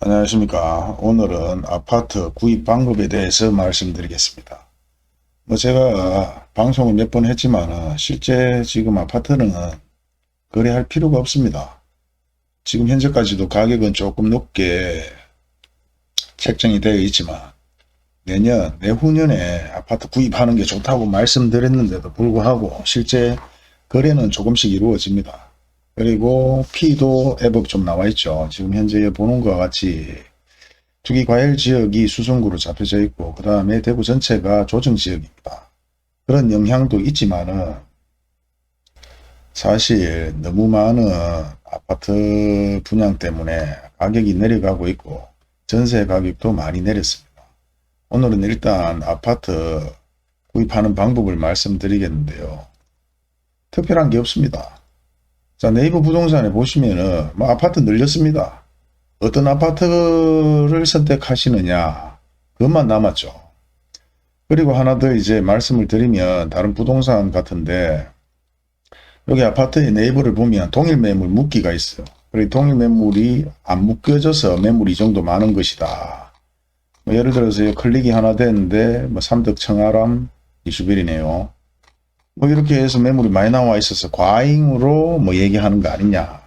안녕하십니까. 오늘은 아파트 구입 방법에 대해서 말씀드리겠습니다. 제가 방송을 몇 번 했지만 실제 지금 아파트는 거래할 필요가 없습니다. 지금 현재까지도 가격은 조금 높게 책정이 되어 있지만 내후년에 아파트 구입하는 게 좋다고 말씀드렸는데도 불구하고 실제 거래는 조금씩 이루어집니다. 그리고 피도 애법 좀 나와 있죠. 지금 현재 보는 것과 같이 투기과열 지역이 수성구로 잡혀져 있고 그 다음에 대구 전체가 조정지역입니다. 그런 영향도 있지만은 사실 너무 많은 아파트 분양 때문에 가격이 내려가고 있고 전세 가격도 많이 내렸습니다. 오늘은 일단 아파트 구입하는 방법을 말씀드리겠는데요. 특별한 게 없습니다. 자, 네이버 부동산에 보시면은 아파트 늘렸습니다. 어떤 아파트를 선택하시느냐 그것만 남았죠. 그리고 하나 더 이제 말씀을 드리면 다른 부동산 같은데 여기 아파트의 네이버를 보면 동일 매물 묶기가 있어요. 그리고 동일 매물이 안 묶여져서 매물이 이 정도 많은 것이다. 예를 들어서 클릭이 하나 되는데 삼덕 청아람 이슈빌이네요. 이렇게 해서 매물이 많이 나와 있어서 과잉으로 얘기하는 거 아니냐.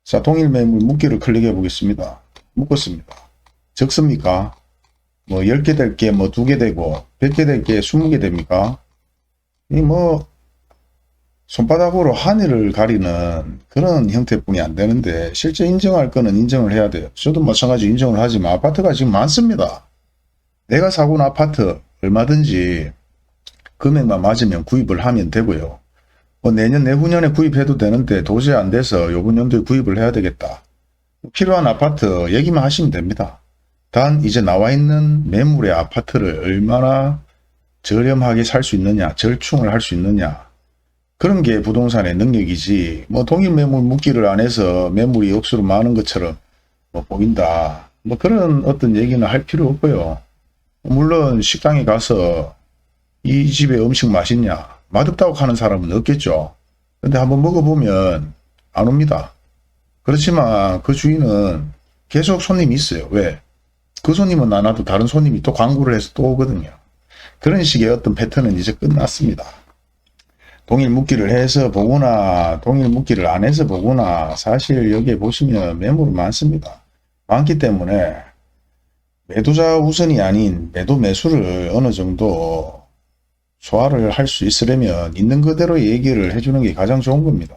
자, 동일 매물 묶기를 클릭해 보겠습니다. 묶었습니다. 적습니까? 10개 될 게 2개 되고 100개 될 게 20개 됩니까? 이 손바닥으로 하늘을 가리는 그런 형태뿐이 안 되는데 실제 인정할 거는 인정을 해야 돼요. 저도 마찬가지 인정을 하지만 아파트가 지금 많습니다. 내가 사고 온 아파트 얼마든지 금액만 맞으면 구입을 하면 되고요. 내년 내후년에 구입해도 되는데 도저히 안 돼서 요번 연도에 구입을 해야 되겠다. 필요한 아파트 얘기만 하시면 됩니다. 단 이제 나와 있는 매물의 아파트를 얼마나 저렴하게 살 수 있느냐, 절충을 할 수 있느냐, 그런 게 부동산의 능력이지 동일 매물 묶기를 안 해서 매물이 억수로 많은 것처럼 보인다. 그런 어떤 얘기는 할 필요 없고요. 물론 식당에 가서 이 집의 음식 맛있냐, 맛없다고 하는 사람은 없겠죠. 근데 한번 먹어보면 안 옵니다. 그렇지만 그 주인은 계속 손님이 있어요. 왜? 그 손님은 안 와도 다른 손님이 또 광고를 해서 또 오거든요. 그런 식의 어떤 패턴은 이제 끝났습니다. 동일 묶기를 해서 보거나 동일 묶기를 안 해서 보거나 사실 여기에 보시면 매물이 많습니다. 많기 때문에 매도자 우선이 아닌 매도 매수를 어느 정도 소화를 할 수 있으려면 있는 그대로 얘기를 해주는 게 가장 좋은 겁니다.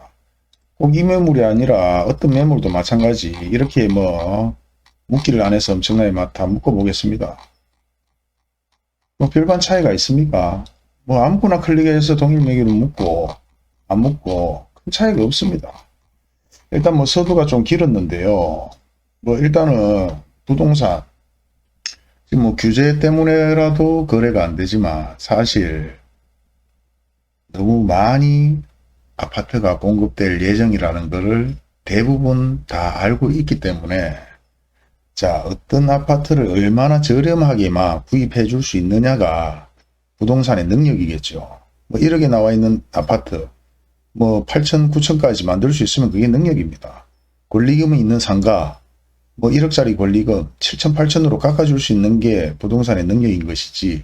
꼭 이 매물이 아니라 어떤 매물도 마찬가지 이렇게 묶기를 안 해서 엄청나게 다 묶어보겠습니다. 별반 차이가 있습니까? 아무거나 클릭해서 동일 매기를 묶고 안 묶고 큰 차이가 없습니다. 일단 서두가 좀 길었는데요. 일단은 부동산 지금 규제 때문에라도 거래가 안 되지만 사실 너무 많이 아파트가 공급될 예정이라는 것을 대부분 다 알고 있기 때문에 자, 어떤 아파트를 얼마나 저렴하게 구입해 줄 수 있느냐가 부동산의 능력이겠죠. 1억에 나와 있는 아파트 8천, 9천까지 만들 수 있으면 그게 능력입니다. 권리금이 있는 상가 1억짜리 권리금 7천, 8천으로 깎아줄 수 있는 게 부동산의 능력인 것이지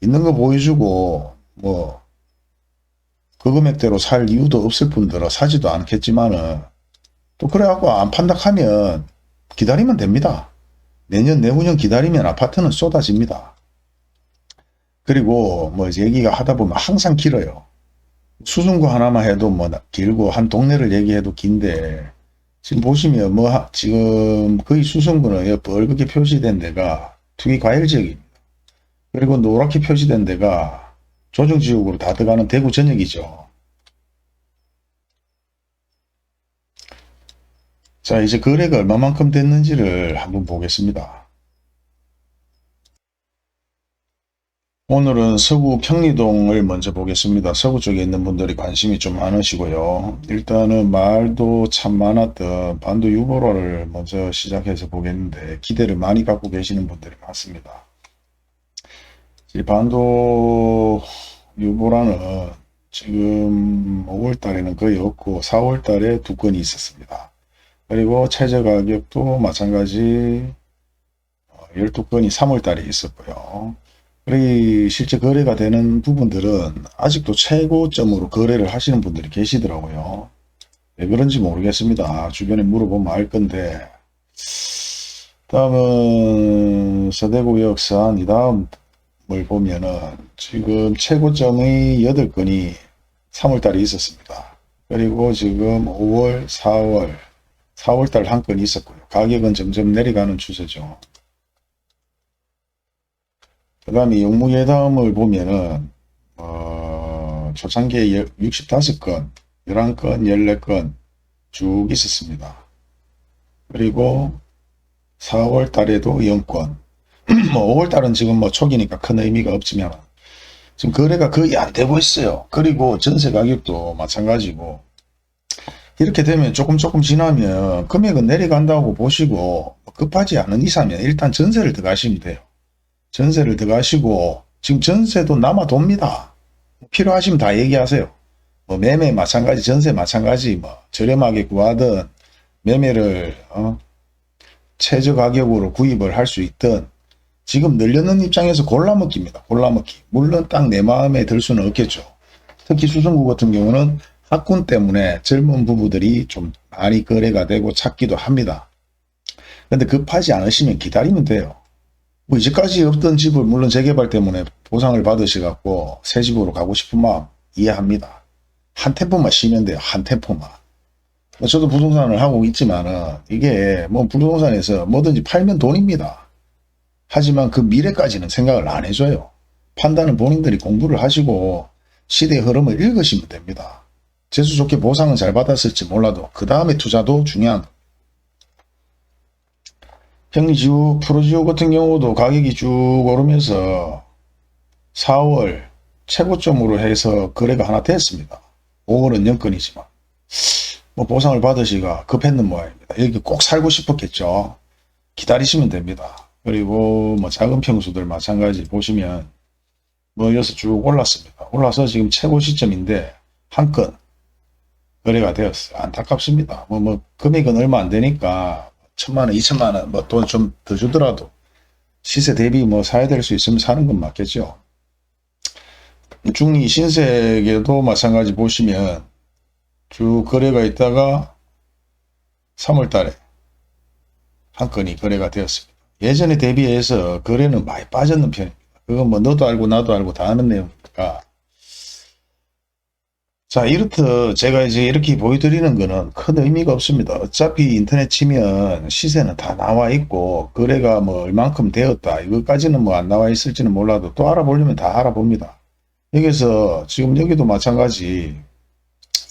있는 거 보여주고 그 금액대로 살 이유도 없을 뿐더러 사지도 않겠지만은 또 그래갖고 안 판다 하면 기다리면 됩니다. 내년 내후년 기다리면 아파트는 쏟아집니다. 그리고 얘기가 하다 보면 항상 길어요. 수성구 하나만 해도 길고 한 동네를 얘기해도 긴데 지금 보시면 지금 거의 수성구는 뻘겋게 표시된 데가 투기과열 지역입니다. 그리고 노랗게 표시된 데가 조정지역으로 다 들어가는 대구 전역이죠. 자, 이제 거래가 얼마만큼 됐는지를 한번 보겠습니다. 오늘은 서구 평리동을 먼저 보겠습니다. 서구 쪽에 있는 분들이 관심이 좀 많으시고요. 일단은 말도 참 많았던 반도 유보라를 먼저 시작해서 보겠는데 기대를 많이 갖고 계시는 분들이 많습니다. 이 반도 유보라는 지금 5월달에는 거의 없고 4월달에 2건이 있었습니다. 그리고 최저 가격도 마찬가지 12건이 3월달에 있었고요. 그리고 실제 거래가 되는 부분들은 아직도 최고점으로 거래를 하시는 분들이 계시더라고요. 왜 그런지 모르겠습니다. 주변에 물어보면 알 건데. 다음은 서대구역산 이 다음을 보면은 지금 최고점의 8건이 3월달에 있었습니다. 그리고 지금 5월, 4월달 한 건이 있었고요. 가격은 점점 내려가는 추세죠. 그 다음에 영무예담을 보면은 초창기에 65건, 11건, 14건 쭉 있었습니다. 그리고 4월 달에도 0건. 뭐 5월 달은 지금 뭐 초기니까 큰 의미가 없지만 지금 거래가 거의 안 되고 있어요. 그리고 전세 가격도 마찬가지고 이렇게 되면 조금 지나면 금액은 내려간다고 보시고 급하지 않은 이상이면 일단 전세를 들어가시면 돼요. 전세를 들어가시고 지금 전세도 남아 돕니다. 필요하시면 다 얘기하세요. 뭐 매매 마찬가지, 전세 마찬가지, 뭐 저렴하게 구하든 매매를 최저 가격으로 구입을 할 수 있든 지금 늘려는 입장에서 골라먹기입니다. 골라먹기. 물론 딱 내 마음에 들 수는 없겠죠. 특히 수성구 같은 경우는 학군 때문에 젊은 부부들이 좀 많이 거래가 되고 찾기도 합니다. 근데 급하지 않으시면 기다리면 돼요. 뭐 이제까지 없던 집을 물론 재개발 때문에 보상을 받으셔갖고 새 집으로 가고 싶은 마음 이해합니다. 한 템포만 쉬면 돼요. 한 템포만. 저도 부동산을 하고 있지만은 이게 뭐 부동산에서 뭐든지 팔면 돈입니다. 하지만 그 미래까지는 생각을 안 해줘요. 판단은 본인들이 공부를 하시고 시대의 흐름을 읽으시면 됩니다. 재수 좋게 보상은 잘 받았을지 몰라도 그 다음에 투자도 중요한. 평리지구, 프로지구 같은 경우도 가격이 쭉 오르면서 4월 최고점으로 해서 거래가 하나 됐습니다. 5월은 0건이지만 뭐 보상을 받으시가 급했는 모양입니다. 여기 꼭 살고 싶었겠죠. 기다리시면 됩니다. 그리고 뭐 작은 평수들 마찬가지 보시면 뭐 여기서 쭉 올랐습니다. 올라서 지금 최고 시점인데 한 건 거래가 되었어요. 안타깝습니다. 뭐 금액은 얼마 안 되니까 1,000만원, 2,000만원 뭐 돈 좀 더 주더라도 시세 대비 뭐 사야 될 수 있으면 사는 건 맞겠죠. 중리 신세계도 마찬가지 보시면 쭉 거래가 있다가 3월 달에 한 건이 거래가 되었습니다. 예전에 대비해서 거래는 많이 빠졌는 편입니다. 그건 뭐 너도 알고 나도 알고 다 아는 내용이니까. 자, 이렇듯 제가 이제 이렇게 보여드리는 거는 큰 의미가 없습니다. 어차피 인터넷 치면 시세는 다 나와 있고 거래가 뭐 얼만큼 되었다 이것까지는 뭐 안 나와 있을지는 몰라도 또 알아보려면 다 알아봅니다. 여기서 지금 여기도 마찬가지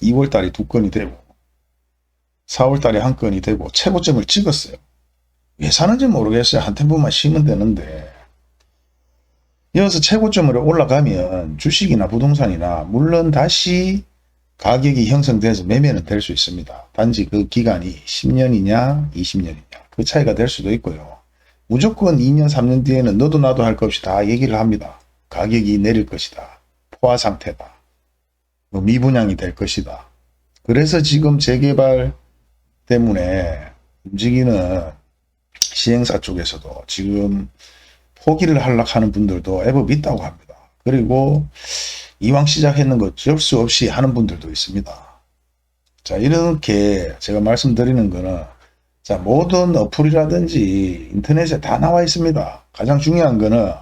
2월 달에 2건이 되고 4월 달에 한 건이 되고 최고점을 찍었어요. 왜 사는지 모르겠어요. 한 템포만 쉬면 되는데 여기서 최고점으로 올라가면 주식이나 부동산이나 물론 다시 가격이 형성돼서 매매는 될 수 있습니다. 단지 그 기간이 10년이냐 20년이냐 그 차이가 될 수도 있고요. 무조건 2년 3년 뒤에는 너도 나도 할 것 없이 다 얘기를 합니다. 가격이 내릴 것이다. 포화 상태다. 뭐 미분양이 될 것이다. 그래서 지금 재개발 때문에 움직이는 시행사 쪽에서도 지금 포기를 하려고 하는 분들도 애법 있다고 합니다. 그리고 이왕 시작했는 거 어쩔 수 없이 하는 분들도 있습니다. 자, 이렇게 제가 말씀드리는 거는 자, 모든 어플이라든지 인터넷에 다 나와 있습니다. 가장 중요한 거는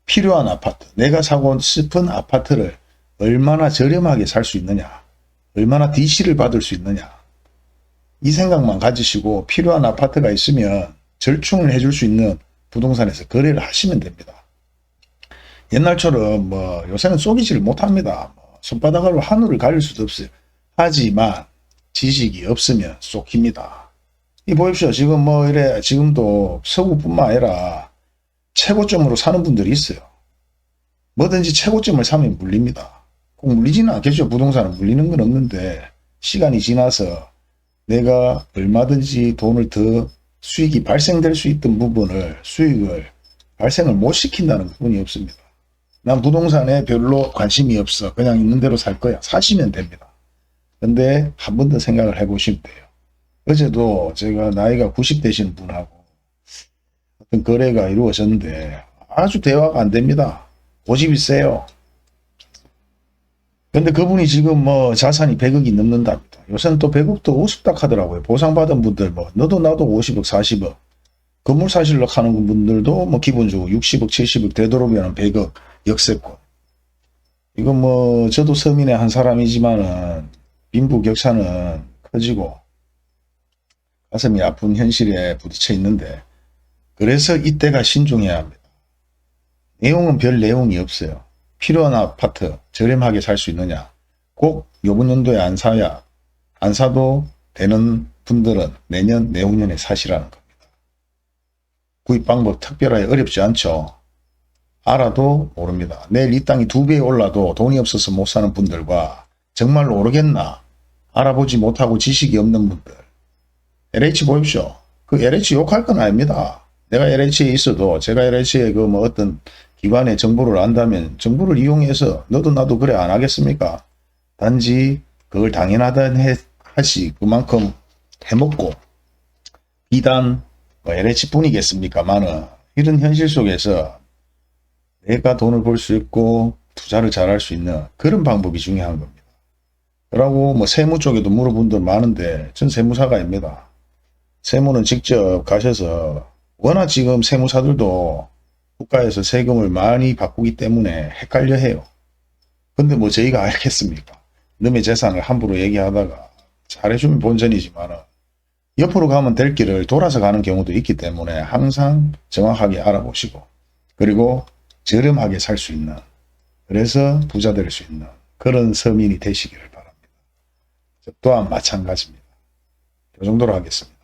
필요한 아파트, 내가 사고 싶은 아파트를 얼마나 저렴하게 살 수 있느냐, 얼마나 DC를 받을 수 있느냐, 이 생각만 가지시고 필요한 아파트가 있으면 절충을 해줄 수 있는 부동산에서 거래를 하시면 됩니다. 옛날처럼 뭐 요새는 쏘기질을 못합니다. 손바닥으로 하늘을 가릴 수도 없어요. 하지만 지식이 없으면 쏘깁니다. 이 보십시오. 지금 뭐 이래 지금도 서구뿐만 아니라 최고점으로 사는 분들이 있어요. 뭐든지 최고점을 사면 물립니다. 꼭 물리지는 않겠죠. 부동산은 물리는 건 없는데 시간이 지나서 내가 얼마든지 돈을 더 수익이 발생될 수 있던 부분을 수익을 발생을 못 시킨다는 부분이 없습니다. 난 부동산에 별로 관심이 없어. 그냥 있는 대로 살 거야. 사시면 됩니다. 근데 한 번 더 생각을 해보시면 돼요. 어제도 제가 나이가 90 되시는 분하고 어떤 거래가 이루어졌는데 아주 대화가 안 됩니다. 고집이 세요. 근데 그분이 지금 뭐 자산이 100억이 넘는답니다. 요새는 또 100억도 우습다 하더라고요. 보상받은 분들 뭐 너도 나도 50억 40억 건물 사실로 하는 분들도 뭐 기본적으로 60억 70억 되도록이면 100억 역세권. 이건 뭐 저도 서민의 한 사람이지만은 빈부격차는 커지고 가슴이 아픈 현실에 부딪혀 있는데 그래서 이때가 신중해야 합니다. 내용은 별 내용이 없어요. 필요한 아파트 저렴하게 살 수 있느냐. 꼭 요번 연도에 안 사야 안 사도 되는 분들은 내년 내후년에 사시라는 겁니다. 구입 방법 특별하게 어렵지 않죠. 알아도 모릅니다. 내일 이 땅이 2배 올라도 돈이 없어서 못 사는 분들과 정말로 오르겠나 알아보지 못하고 지식이 없는 분들. LH 보십시오. 그 LH 욕할 건 아닙니다. 내가 LH에 있어도 제가 LH에 그 뭐 어떤 기관의 정보를 안다면 정보를 이용해서 너도 나도 그래 안 하겠습니까? 단지 그걸 당연하다 하시 그만큼 해먹고 비단 뭐 LH 뿐이겠습니까만은 이런 현실 속에서 내가 돈을 벌 수 있고 투자를 잘할 수 있는 그런 방법이 중요한 겁니다. 그러고 뭐 세무 쪽에도 물어본 분 많은데 전 세무사가입니다. 세무는 직접 가셔서 워낙 지금 세무사들도 국가에서 세금을 많이 바꾸기 때문에 헷갈려 해요. 근데 뭐 저희가 알겠습니까? 남의 재산을 함부로 얘기하다가 잘해주면 본전이지만 옆으로 가면 될 길을 돌아서 가는 경우도 있기 때문에 항상 정확하게 알아보시고 그리고 저렴하게 살 수 있는 그래서 부자 될 수 있는 그런 서민이 되시기를 바랍니다. 저 또한 마찬가지입니다. 이 정도로 하겠습니다.